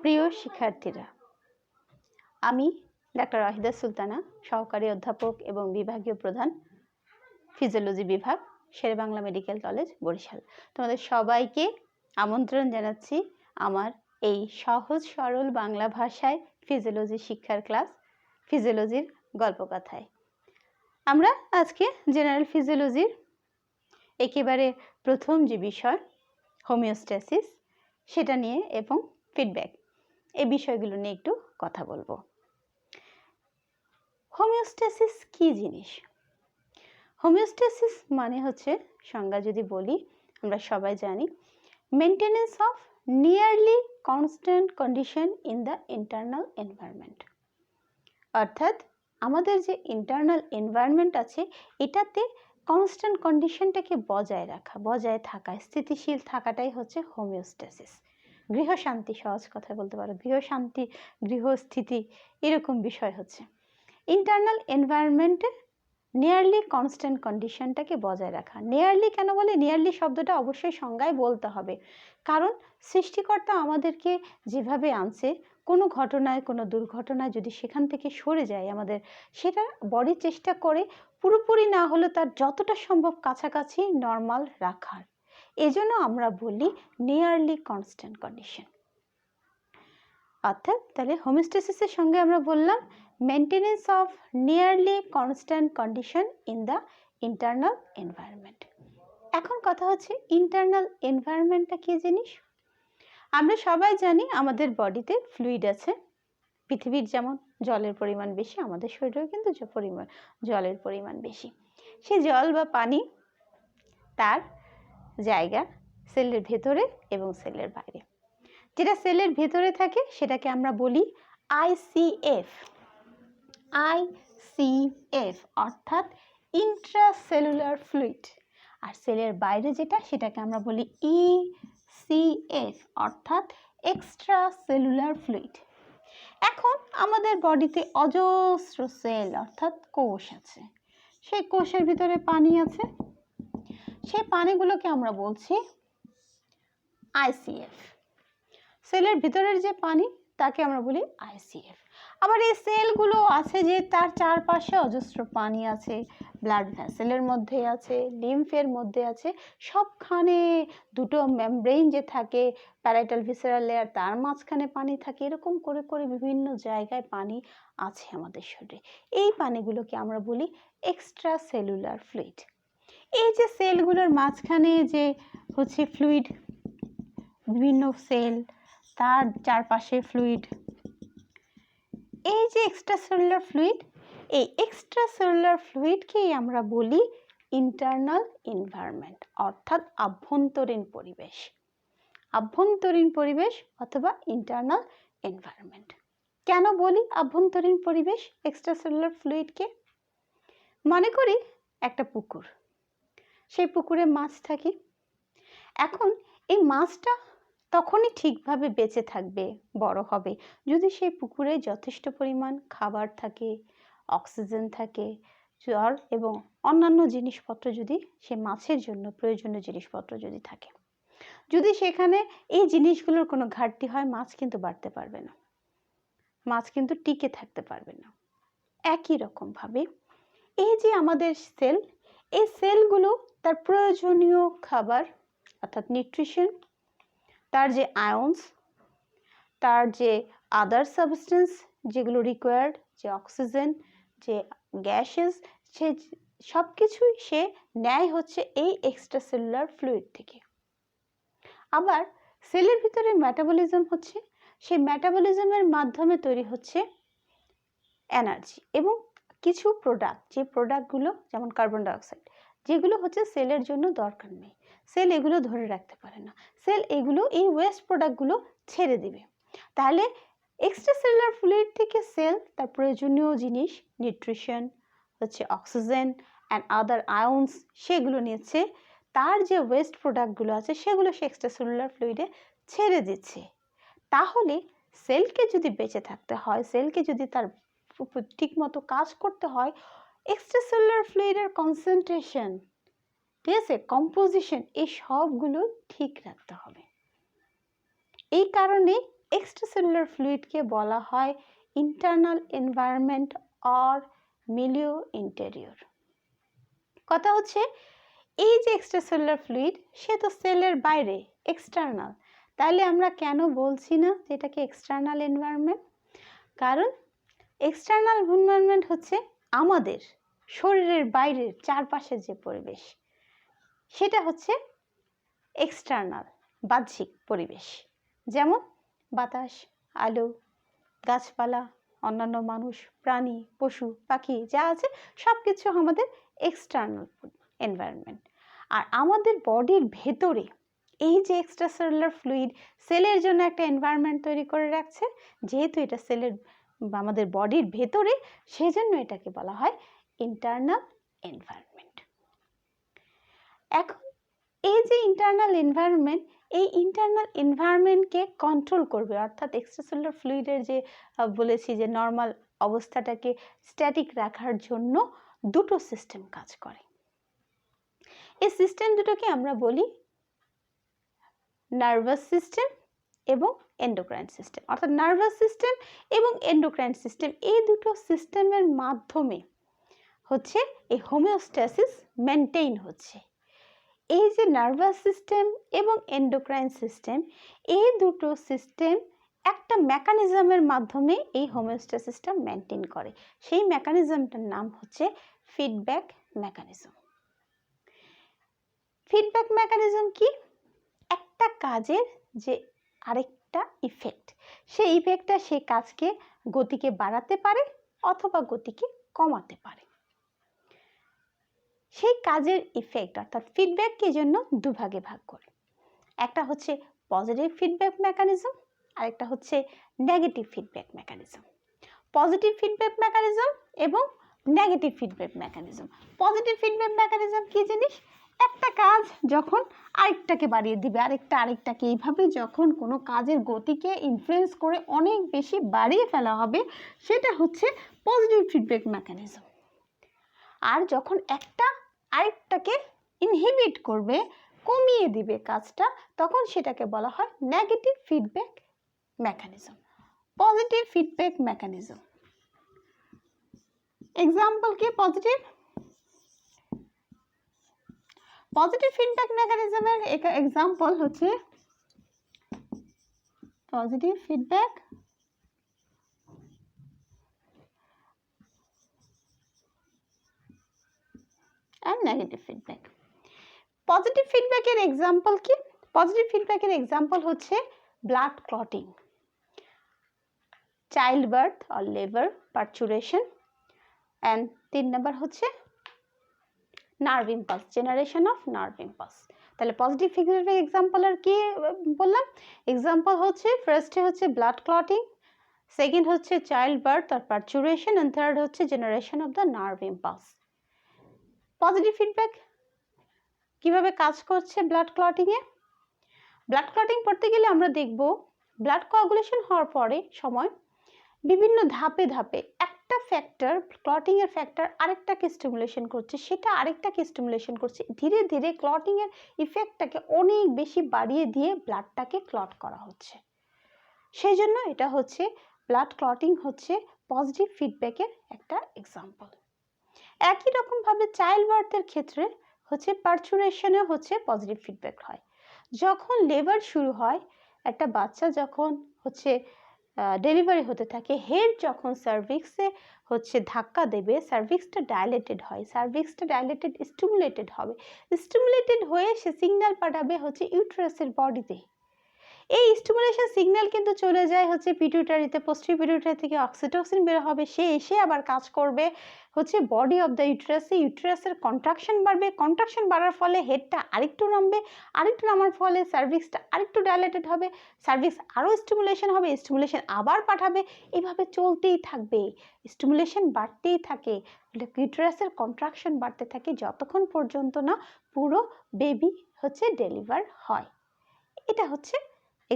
প্রিয় শিক্ষার্থীরা, আমি ডাক্তার ওয়াহিদা সুলতানা, সহকারী অধ্যাপক এবং বিভাগীয় প্রধান, ফিজিওলজি বিভাগ, শেরেবাংলা মেডিকেল কলেজ, বরিশাল। তোমাদের সবাইকে আমন্ত্রণ জানাচ্ছি আমার এই সহজ সরল বাংলা ভাষায় ফিজিওলজি শিক্ষার ক্লাস, ফিজিওলজির গল্পকথায়। আমরা আজকে জেনারেল ফিজিওলজির একেবারে প্রথম যে বিষয় হোমিওস্ট্যাসিস, সেটা নিয়ে এবং ফিডব্যাক, এই বিষয়গুলো নিয়ে একটু কথা বলবো। হোমিওস্ট্যাসিস কি জিনিস? হোমিওস্ট্যাসিস মানে হচ্ছে, সংজ্ঞা যদি বলি, আমরা সবাই জানি, maintenance of nearly constant condition in the internal environment. অর্থাৎ আমাদের যে ইন্টারনাল এনভায়রনমেন্ট আছে, এটাতে কনস্ট্যান্ট কন্ডিশনটাকে বজায় রাখা, বজায় থাকা, স্থিতিশীল থাকাটাই হচ্ছে হোমিওস্ট্যাসিস। গৃহশান্তি, সহজ কথা বলতে পারো, গৃহশান্তি, গৃহস্থিতি, এরকম বিষয় হচ্ছে ইন্টারনাল এনভায়রনমেন্টে নিয়ারলি কনস্ট্যান্ট কন্ডিশনটাকে বজায় রাখা। নিয়ারলি কেন বলে? নিয়ারলি শব্দটা অবশ্যই সংজ্ঞায় বলতে হবে, কারণ সৃষ্টিকর্তা আমাদেরকে যেভাবে আনছে, কোনো ঘটনায়, কোনো দুর্ঘটনায় যদি সেখান থেকে সরে যায় আমাদের, সেটা বডি চেষ্টা করে পুরোপুরি না হলে তার যতটা সম্ভব কাছাকাছি নর্মাল রাখার। এজন্য আমরা বলি নিয়ারলি কনস্ট্যান্ট কন্ডিশন। অর্থাৎ তাহলে হোমিওস্ট্যাসিসের সঙ্গে আমরা বললাম maintenance of nearly constant condition in the internal environment. এখন কথা হচ্ছে ইন্টারনাল এনভায়রনমেন্টটা কী জিনিস? আমরা সবাই জানি আমাদের বডিতে ফ্লুইড আছে। পৃথিবীর যেমন জলের পরিমাণ বেশি, আমাদের শরীরেও কিন্তু জলের পরিমাণ বেশি। সেই জল বা পানি, তার জায়গা সেলের ভেতরে এবং সেলের বাইরে। যেটা সেলের ভেতরে থাকে সেটাকে আমরা বলি আইসিএফ। আইসিএফ অর্থাৎ ইন্ট্রাসেলুলার ফ্লুইড। আর সেলের বাইরে যেটা, সেটাকে আমরা বলি ইসিএফ অর্থাৎ এক্সট্রা সেলুলার ফ্লুইড। এখন আমাদের বডিতে অজস্র সেল অর্থাৎ কোষ আছে। সেই কোষের ভিতরে পানি আছে, সেই পানিগুলোকে আমরা বলছি আইসিএফ। সেলের ভিতরের যে পানি, তাকে আমরা বলি আইসিএফ। আবার এই সেলগুলো আছে যে তার চারপাশে অজস্র পানি আছে, ব্লাড ভেসেলের মধ্যে আছে, লিম্ফের মধ্যে আছে, সবখানে দুটো মেমব্রেন যে থাকে, প্যারাইটাল ভিসেরাল লেয়ার, তার মাঝখানে পানি থাকে। এরকম করে করে বিভিন্ন জায়গায় পানি আছে আমাদের শরীরে। এই পানিগুলোকে আমরা বলি এক্সট্রা সেলুলার ফ্লুইড। এই যে সেলগুলোর মাঝখানে যে হচ্ছে ফ্লুইড, বিভিন্ন সেল, তার চারপাশে ফ্লুইড, এই যে এক্সট্রাসেলুলার ফ্লুইড, এই এক্সট্রাসেলুলার ফ্লুইডকেই আমরা বলি ইন্টারনাল এনভায়রনমেন্ট অর্থাৎ আভ্যন্তরীণ পরিবেশ। আভ্যন্তরীণ পরিবেশ অথবা ইন্টারনাল এনভায়রনমেন্ট। কেন বলি আভ্যন্তরীণ পরিবেশ এক্সট্রাসেলুলার ফ্লুইডকে? মনে করি একটা পুকুর, সেই পুকুরে মাছ থাকে। এখন এই মাছটা তখনই ঠিকভাবে বেঁচে থাকবে, বড় হবে, যদি সেই পুকুরে যথেষ্ট পরিমাণ খাবার থাকে, অক্সিজেন থাকে, জল এবং অন্যান্য জিনিসপত্র যদি সে মাছের জন্য প্রয়োজনীয় জিনিসপত্র যদি থাকে। যদি সেখানে এই জিনিসগুলোর কোনো ঘাটতি হয়, মাছ কিন্তু বাড়তে পারবে না, মাছ কিন্তু টিকে থাকতে পারবে না। একই রকমভাবে এই যে আমাদের সেল, এই সেলগুলো তার প্রয়োজনীয় খাবার অর্থাৎ নিউট্রিশন, তার যে আয়নস, তার যে আদার সাবস্টেন্স যেগুলো রিকোয়ার্ড, যে অক্সিজেন, যে গ্যাসেস, সে সব কিছুই সে নেয় হচ্ছে এই এক্সট্রাসেলুলার ফ্লুইড থেকে। আবার সেলের ভিতরে মেটাবলিজম হচ্ছে, সেই মেটাবলিজমের মাধ্যমে তৈরি হচ্ছে এনার্জি এবং কিছু প্রোডাক্ট, যে প্রোডাক্টগুলো যেমন কার্বন ডাইঅক্সাইড, যেগুলো হচ্ছে সেলের জন্য দরকার নেই, সেল এগুলো ধরে রাখতে পারে না, সেল এগুলো এই ওয়েস্ট প্রোডাক্টগুলো ছেড়ে দিবে। তাহলে এক্সট্রাসেলুলার ফ্লুইড থেকে সেল তার প্রয়োজনীয় জিনিস, নিউট্রিশন হচ্ছে অক্সিজেন অ্যান্ড আদার আয়নস, সেগুলো নিচ্ছে, তার যে ওয়েস্ট প্রোডাক্টগুলো আছে সেগুলো সে এক্সট্রাসেলুলার ফ্লুইডে ছেড়ে দিচ্ছে। তাহলে সেলকে যদি বেঁচে থাকতে হয়, সেলকে যদি তার ঠিক মতো কাজ করতে হয়, এক্সট্রাসেলুলার ফ্লুইডের কনসেন্ট্রেশন, ঠিক আছে, কম্পোজিশন, এই সবগুলো ঠিক রাখতে হবে। এই কারণে এক্সট্রাসেলুলার ফ্লুইডকে বলা হয় ইন্টারনাল এনভায়রনমেন্ট অর মিলিও ইন্টেরিয়র। কথা হচ্ছে এই যে এক্সট্রাসেলুলার ফ্লুইড সে তো সেলের বাইরে, এক্সটার্নাল, তাহলে আমরা কেন বলছি না যে এটাকে এক্সটার্নাল এনভায়রনমেন্ট? কারণ এক্সটার্নাল এনভায়রনমেন্ট হচ্ছে আমাদের শরীরের বাইরের চারপাশের যে পরিবেশ, সেটা হচ্ছে এক্সটার্নাল, বাহ্যিক পরিবেশ। যেমন বাতাস, আলো, গাছপালা, অন্যান্য মানুষ, প্রাণী, পশু পাখি যা আছে সব কিছু আমাদের এক্সটার্নাল এনভায়রনমেন্ট। আর আমাদের বডির ভেতরে এই যে এক্সট্রাসেলুলার ফ্লুইড সেলের জন্য একটা এনভায়রনমেন্ট তৈরি করে রাখছে, যেহেতু এটা সেলের আমাদের বডির ভেতরে, সেজন্য এটাকে বলা হয় ইন্টারনাল এনভায়রনমেন্ট। এখন এই যে ইন্টারনাল এনভায়রনমেন্ট, এই ইন্টারনাল এনভায়রনমেন্টকে কন্ট্রোল করবে, অর্থাৎ এক্সট্রাসেলুলার ফ্লুইডের যে বলেছি যে নর্মাল অবস্থাটাকে স্ট্যাটিক রাখার জন্য দুটো সিস্টেম কাজ করে। এই সিস্টেম দুটোকে আমরা বলি নার্ভাস সিস্টেম এবং এন্ডোক্রাইন সিস্টেম। অর্থাৎ নার্ভাস সিস্টেম এবং এন্ডোক্রাইন সিস্টেম, এই দুটো সিস্টেমের মাধ্যমে হচ্ছে এই হোমিওস্ট্যাসিস মেনটেইন হচ্ছে। এই যে নার্ভাস সিস্টেম এবং এন্ডোক্রাইন সিস্টেম, এই দুটো সিস্টেম একটা মেকানিজমের মাধ্যমে এই হোমিওস্ট্যাসিসটা মেনটেন করে। সেই মেকানিজমটার নাম হচ্ছে ফিডব্যাক মেকানিজম। ফিডব্যাক মেকানিজম কি? একটা কাজের যে আরেকটা ইফেক্ট, সেই ইফেক্টটা সেই কাজকে গতিকে বাড়াতে পারে অথবা গতিকে কমাতে পারে। সেই কাজের ইফেক্ট অর্থাৎ ফিডব্যাককে জন্য দুভাগে ভাগ করে, একটা হচ্ছে পজিটিভ ফিডব্যাক মেকানিজম, আরেকটা হচ্ছে negative feedback mechanism. Positive feedback mechanism এবং negative feedback mechanism. Positive feedback mechanism কি জিনিস? একটা কাজ যখন আরেকটাকে বাড়িয়ে দিবে, আরেকটাকে এইভাবে যখন কোনো কাজের গতিকে ইনফ্লুয়েন্স করে অনেক বেশি বাড়িয়ে ফেলা হবে, সেটা হচ্ছে পজিটিভ ফিডব্যাক মেকানিজম। আর যখন একটা আরেকটাকে ইনহিবিট করবে, কমিয়ে দিবে কাজটা, তখন সেটাকে বলা হয় negative feedback mechanism. Positive feedback mechanism example কি? পজিটিভ ফিডব্যাক মেকানিজমের এক্সাম্পল হচ্ছে positive feedback and negative feedback. Positive ফিডব্যাকের এক্সাম্পল কি? পজিটিভ ফিডব্যাকের এক্সাম্পল হচ্ছে blood clotting, child birth or labour parturition, and 3 নম্বর হচ্ছে nerve impulse, generation of nerve impulse. তাহলে পজিটিভ ফিডব্যাকের এক্সাম্পল আর কি বললাম? এক্সাম্পল হচ্ছে ফার্স্টে হচ্ছে ব্লাড ক্লটিং, সেকেন্ড হচ্ছে child birth or parturition, and third হচ্ছে generation of the nerve impulse. Positive feedback কিভাবে কাজ করছে ব্লাড ক্লটিংয়ে? ব্লাড ক্লটিং পড়তে গেলে আমরা দেখব ব্লাড কোয়াগুলেশন হওয়ার পরে সময় বিভিন্ন ধাপে ধাপে একটা ফ্যাক্টর, ক্লটিংয়ের ফ্যাক্টর আরেকটাকে স্টিমুলেশন করছে, সেটা আরেকটাকে স্টিমুলেশন করছে, ধীরে ধীরে ক্লটিংয়ের ইফেক্টটাকে অনেক বেশি বাড়িয়ে দিয়ে ব্লাডটাকে ক্লট করা হচ্ছে। সেই জন্য এটা হচ্ছে ব্লাড ক্লটিং হচ্ছে পজিটিভ ফিডব্যাকের একটা এক্সাম্পল। একই রকমভাবে চাইল্ড বার্থের ক্ষেত্রে হচ্ছে পার্চুরেশনে হচ্ছে পজিটিভ ফিডব্যাক হয়। যখন লেবার শুরু হয়, একটা বাচ্চা যখন হচ্ছে ডেলিভারি হতে থাকে, হেড যখন সার্ভিক্সে হচ্ছে ধাক্কা দেবে, সার্ভিক্সটা ডাইলেটেড হয়, সার্ভিক্সটা ডাইলেটেড স্টিমুলেটেড হবে, স্টিমুলেটেড হয়ে সে সিগন্যাল পাঠাবে হচ্ছে ইউটেরাসের বডিতে। এই স্টিমুলেশন সিগন্যাল কিন্তু চলে যায় হচ্ছে পিটুইটারিতে, পোস্টেরিয়র পিটুইটারি থেকে অক্সিটোসিন বের হবে, সে এসে আবার কাজ করবে হচ্ছে বডি অফ দ্য ইউটেরাসে, ইউটেরাসের কন্ট্রাকশন বাড়বে, কন্ট্রাকশন বাড়ার ফলে হেডটা আরেকটু নামবে, আরেকটু নামার ফলে সার্ভিক্সটা আরেকটু ডাইলেটেড হবে, সার্ভিক্স আরও স্টিমুলেশন হবে, স্টিমুলেশন আবার পাঠাবে, এইভাবে চলতেই থাকবে, স্টিমুলেশন বাড়তেই থাকে, ইউটেরাসের কন্ট্রাকশন বাড়তে থাকে যতক্ষণ পর্যন্ত না পুরো বেবি হচ্ছে ডেলিভার হয়। এটা হচ্ছে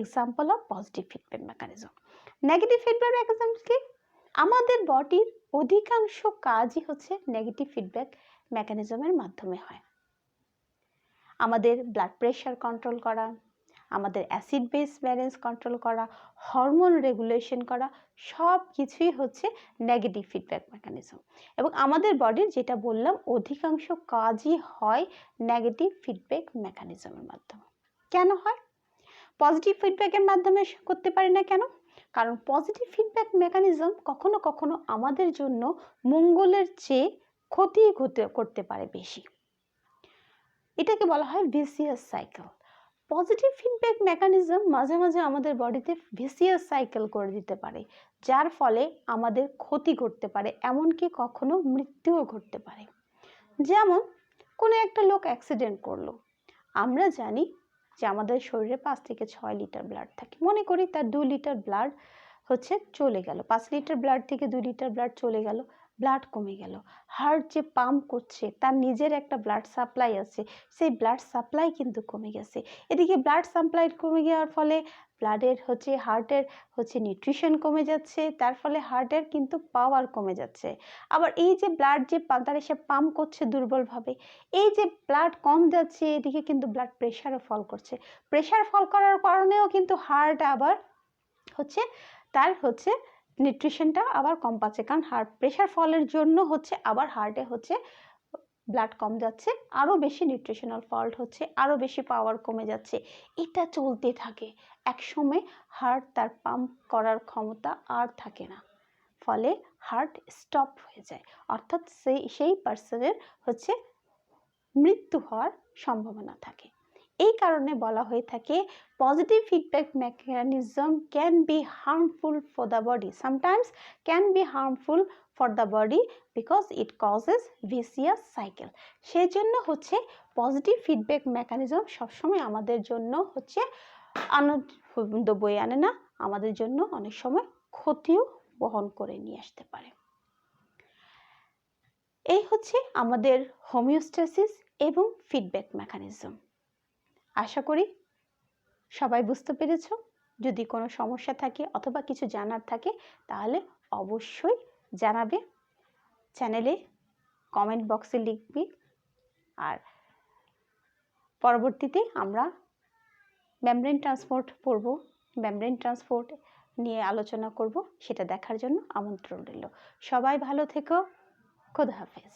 example of positive feedback mechanism. Negative feedback mechanism কি? আমাদের বডির অধিকাংশ কাজই হচ্ছে নেগেটিভ ফিডব্যাক মেকানিজমের মাধ্যমে হয়। আমাদের ব্লাড প্রেশার কন্ট্রোল করা, আমাদের অ্যাসিড বেস ব্যালেন্স কন্ট্রোল করা, হরমোন রেগুলেশন করা, সব কিছুই হচ্ছে নেগেটিভ ফিডব্যাক মেকানিজম। এবং আমাদের বডির যেটা বললাম অধিকাংশ কাজই হয় নেগেটিভ ফিডব্যাক মেকানিজমের মাধ্যমে। কেন হয়? পজিটিভ ফিডব্যাকের মাধ্যমে করতে পারি না কেন? কারণ পজিটিভ ফিডব্যাক মেকানিজম কখনো কখনো আমাদের জন্য মঙ্গলের চেয়ে ক্ষতি করতে পারে বেশি। এটাকে বলা হয় vicious cycle. Positive feedback mechanism মাঝে মাঝে আমাদের বডিতে ভিসিয়াস সাইকেল করে দিতে পারে, যার ফলে আমাদের ক্ষতি করতে পারে, এমনকি কখনো মৃত্যুও ঘটতে পারে। যেমন কোনো একটা লোক অ্যাক্সিডেন্ট করলো, আমরা জানি যে আমাদের শরীরে 5 থেকে 6 লিটার ব্লাড থাকে। মনে করি তার 2 লিটার ব্লাড হচ্ছে চলে গেল, 5 লিটার ব্লাড থেকে 2 লিটার ব্লাড চলে গেল, ব্লাড কমে গেল। হার্ট যে পাম্প করছে তার নিজের একটা ব্লাড সাপ্লাই আছে, সেই ব্লাড সাপ্লাই কিন্তু কমে গেছে। এদিকে ব্লাড সাপ্লাই কমে যাওয়ার ফলে ব্লাডের হচ্ছে হার্টের হচ্ছে নিউট্রিশন কমে যাচ্ছে, তার ফলে হার্টের কিন্তু পাওয়ার কমে যাচ্ছে। আবার এই যে ব্লাড যে তার এসে পাম্প করছে দুর্বলভাবে, এই যে ব্লাড কম যাচ্ছে, এদিকে কিন্তু ব্লাড প্রেশারও ফল করছে। প্রেশার ফল করার কারণেও কিন্তু হার্ট আবার হচ্ছে তার হচ্ছে নিউট্রিশনটা আবার কম পাচ্ছে, কারণ হার্ট প্রেশার ফলের জন্য হচ্ছে আবার হার্টে হচ্ছে ব্লাড কম যাচ্ছে, আরও বেশি নিউট্রিশনাল ফল্ট হচ্ছে, আরও বেশি পাওয়ার কমে যাচ্ছে। এটা চলতে থাকে, একসময় হার্ট তার পাম্প করার ক্ষমতা আর থাকে না, ফলে হার্ট স্টপ হয়ে যায়, অর্থাৎ সেই পার্সনের হচ্ছে মৃত্যু হওয়ার সম্ভাবনা থাকে। এই কারণে বলা হয়ে থাকে positive feedback mechanism can be harmful for the body, sometimes can be harmful for the body because it causes vicious cycle. সেই জন্য হচ্ছে পজিটিভ ফিডব্যাক মেকানিজম সবসময় আমাদের জন্য হচ্ছে আনন্দ বয়ে আনে না, আমাদের জন্য অনেক সময় ক্ষতিও বহন করে নিয়ে আসতে পারে। এই হচ্ছে আমাদের হোমিওস্ট্যাসিস এবং ফিডব্যাক মেকানিজম। আশা করি সবাই বুঝতে পেরেছ। যদি কোনো সমস্যা থাকে অথবা কিছু জানার থাকে তাহলে অবশ্যই জানাবে, চ্যানেলে কমেন্ট বক্সে লিখবে, আর পরবর্তীতে আমরা মেমব্রেন ট্রান্সপোর্ট পড়ব, মেমব্রেন ট্রান্সপোর্ট নিয়ে আলোচনা করব, সেটা দেখার জন্য আমন্ত্রণ রইল। সবাই ভালো থেকো, খোদা হাফেজ।